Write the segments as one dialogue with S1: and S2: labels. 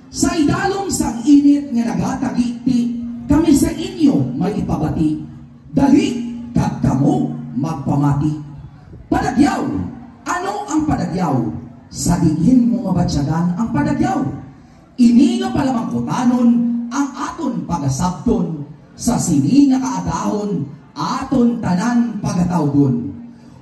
S1: Sa idalom sang init nga nagatagiti, kami sa inyo may ipabati. Dali kag kamo magpamati. Padagyaw, ano ang padagyaw? Sa diin mo mabatsyagan ang padagyaw. Ini nga palamangkutanon ang aton pagasabton. Sa sini nga kaagahon, aton tanan pagatawgon.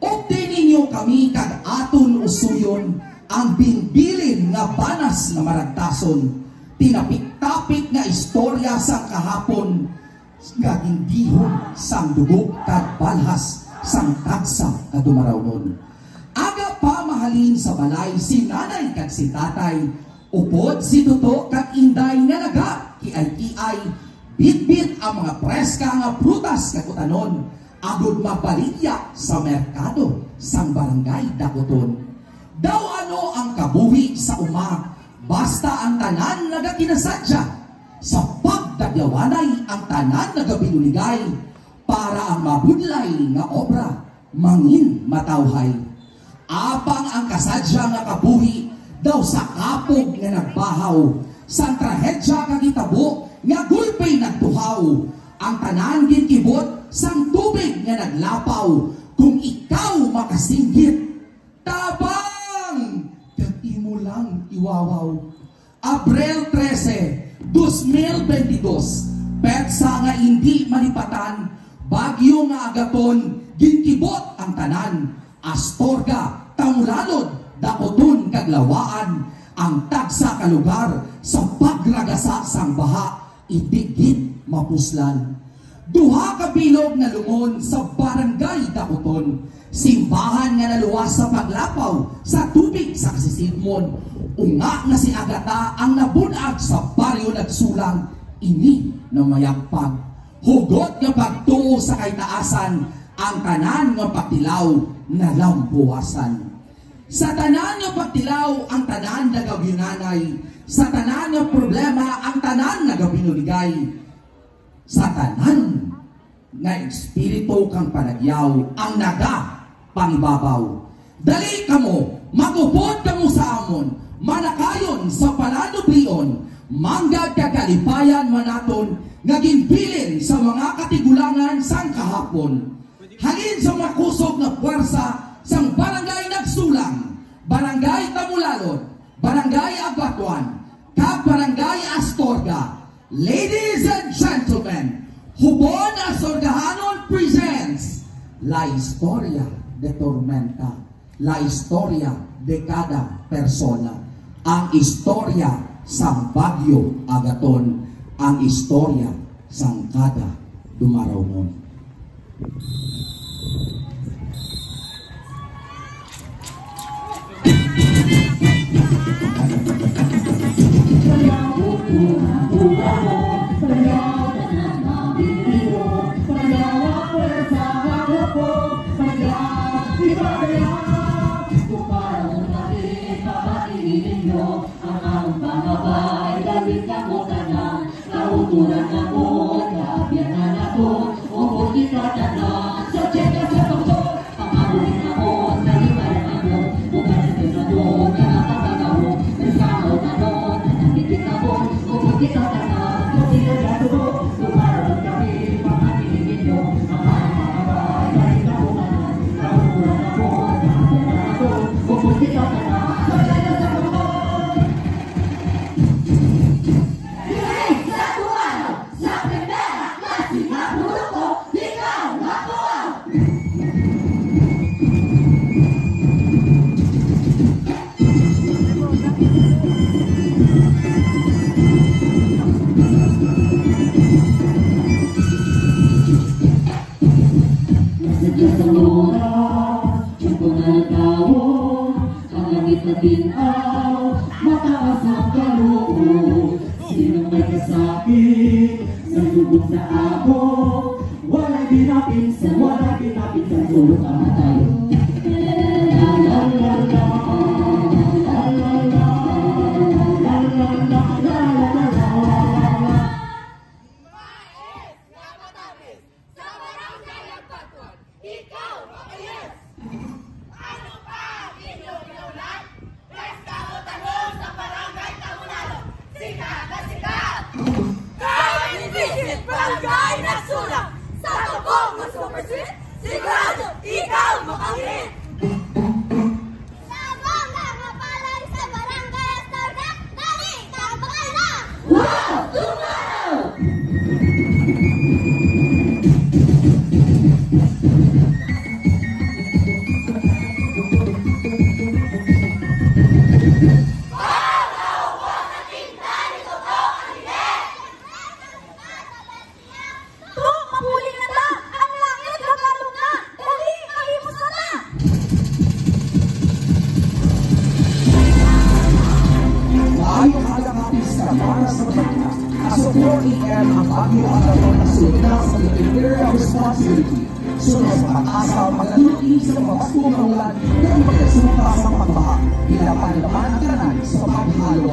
S1: Updi ninyo kami kag aton usuyon, ang binbilin nga banas nga maragtason. Tinapik-tapik nga istorya sa kahapon, gagindihon sang dugok kag balhas sang tagsa kadumarawnon. Aga pa mahalin sa balay si nanay kag si tatay, upod si tuto kag inday nga naga kiay-kiay, bitbit ang mga preska nga prutas kag utanon, agud magbaligya sa merkado sang barangay Dakoton. Daw ano ang kabuhi sa uma, basta ang tanan nagakinasadya, sa pagdagyawanay ang tanan nagabinuligay, para ang mabudlay nga obra mangin matawhay. Apang ang kasadya nga kabuhi, daw sa kapog nga nagbahaw, sa trahedya kagitabo nga gulpay nagtuhaw, ang tanan ginkibot sang tubig nga naglapaw, kung ikaw makasinggit, tabang! Kag imo lang iwawaw. Abril 13, 2022, petsa nga hindi malipatan, bagyo nga agaton, ginkibot ang tanan, Astorga, Tamulalod, Dakoton kaglawaan, ang tagsa ka lugar sa pagragasa sang baha, idigit mapuslan. Duha ka bilog na lungon sa barangay Dakoton, simbahan nga naluwas sa paglapaw sa tubig sa kasisidmon. Unga nga si Agata ang nabunag sa baryo nagsulang, ini na mayagpag. Hugot nga pagtuo sa kaitaasan, ang tanan nga pagtilaw na lampuasan. Sa tanan nga pagtilaw, ang tanan nagabyunanay. Sa tanan nga problema, ang tanan nagabinuligay. Sa tanan nga espiritu kang panagyaw, ang naga pangibabaw. Dali kamo, magupod kamo sa amon, manakayon sa palanublion, manggad kagalipayan manaton, ngagimbilin sa mga katigulangan sang kahapon. Halin sa makusog na puwersa sang barangay Nagsulang, barangay Tamulalod, barangay Agbatuan, kag barangay Astorga. Ladies and gentlemen, Hubon Astorgahanon presents La Historia de Tormenta, La Historia de Cada Persona, ang istorya sang Bagyo Agaton, ang istorya sang kada dumarawnon.
S2: Mataas ang kaloob, sino may kasakit, nagdugod sa ako, walang dinapinsan, sulot ang tayo. La la la la, la la la, la la la, la la la. Ikaw, makayas! Ano pa? Inyong inulan? Presta mo tanong sa barangay Tamulalod! Sikat na sikat! Kahit hindi barangay na sulat sa tugong mo super sweet, sigurado ikaw makangit! Sabong na mapalay sa barangay Astorga, dali tambakal na! Wow! Tumaro!
S1: Maayong halakapis ka para sa balita. As of 4 a.m. ang bagyo at araw na sulita sa Area of Responsibility. Sunod sa pag-asa maglalaki sa pagbabaskong ng ulan na ipagkasuka sa pagbaha. Ilapan naman ang kanan sa paghalo.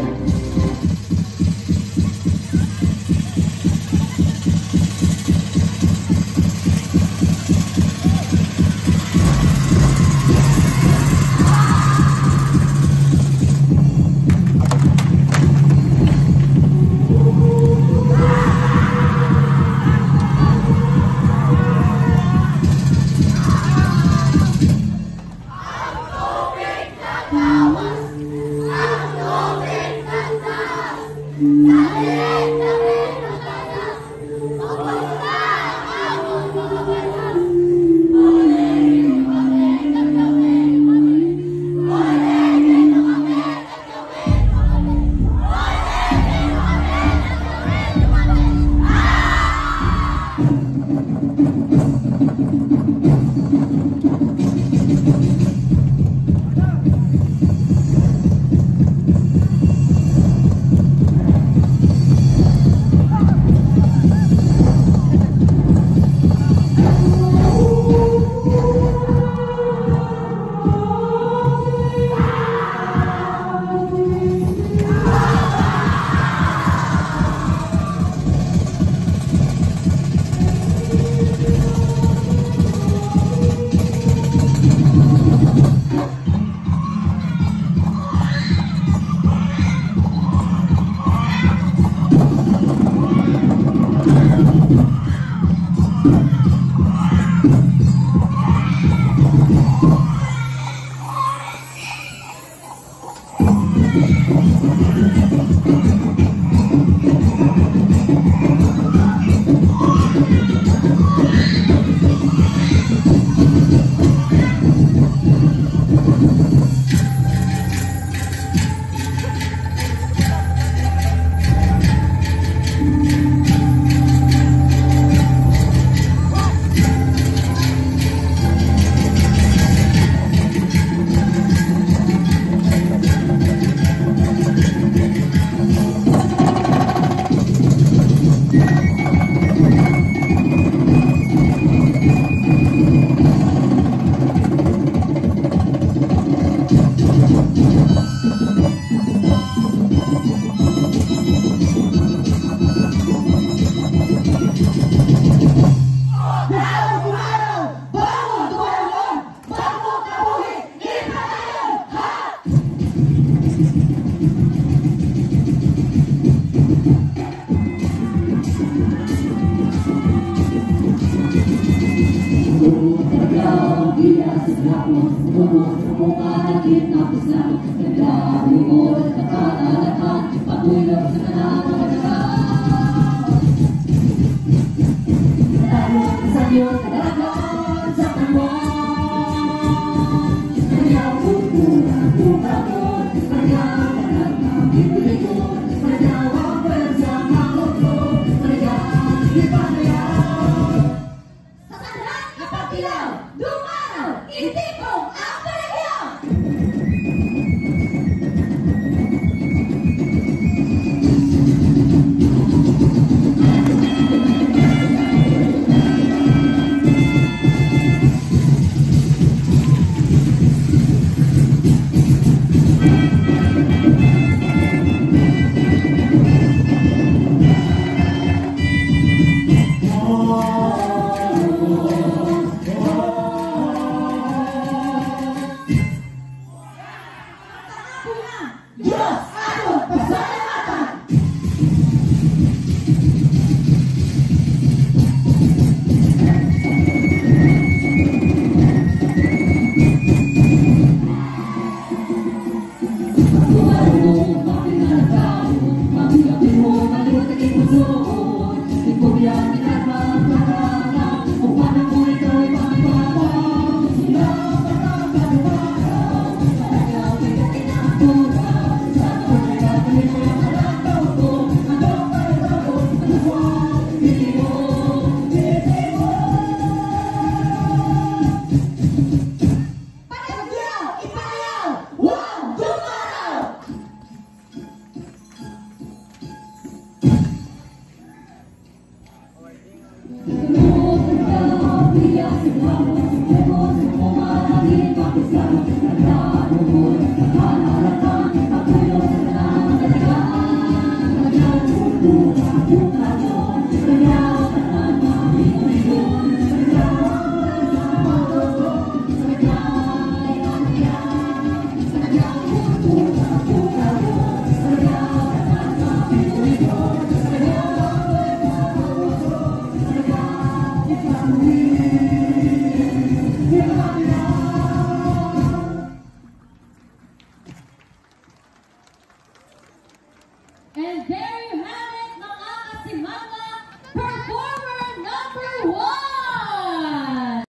S2: And there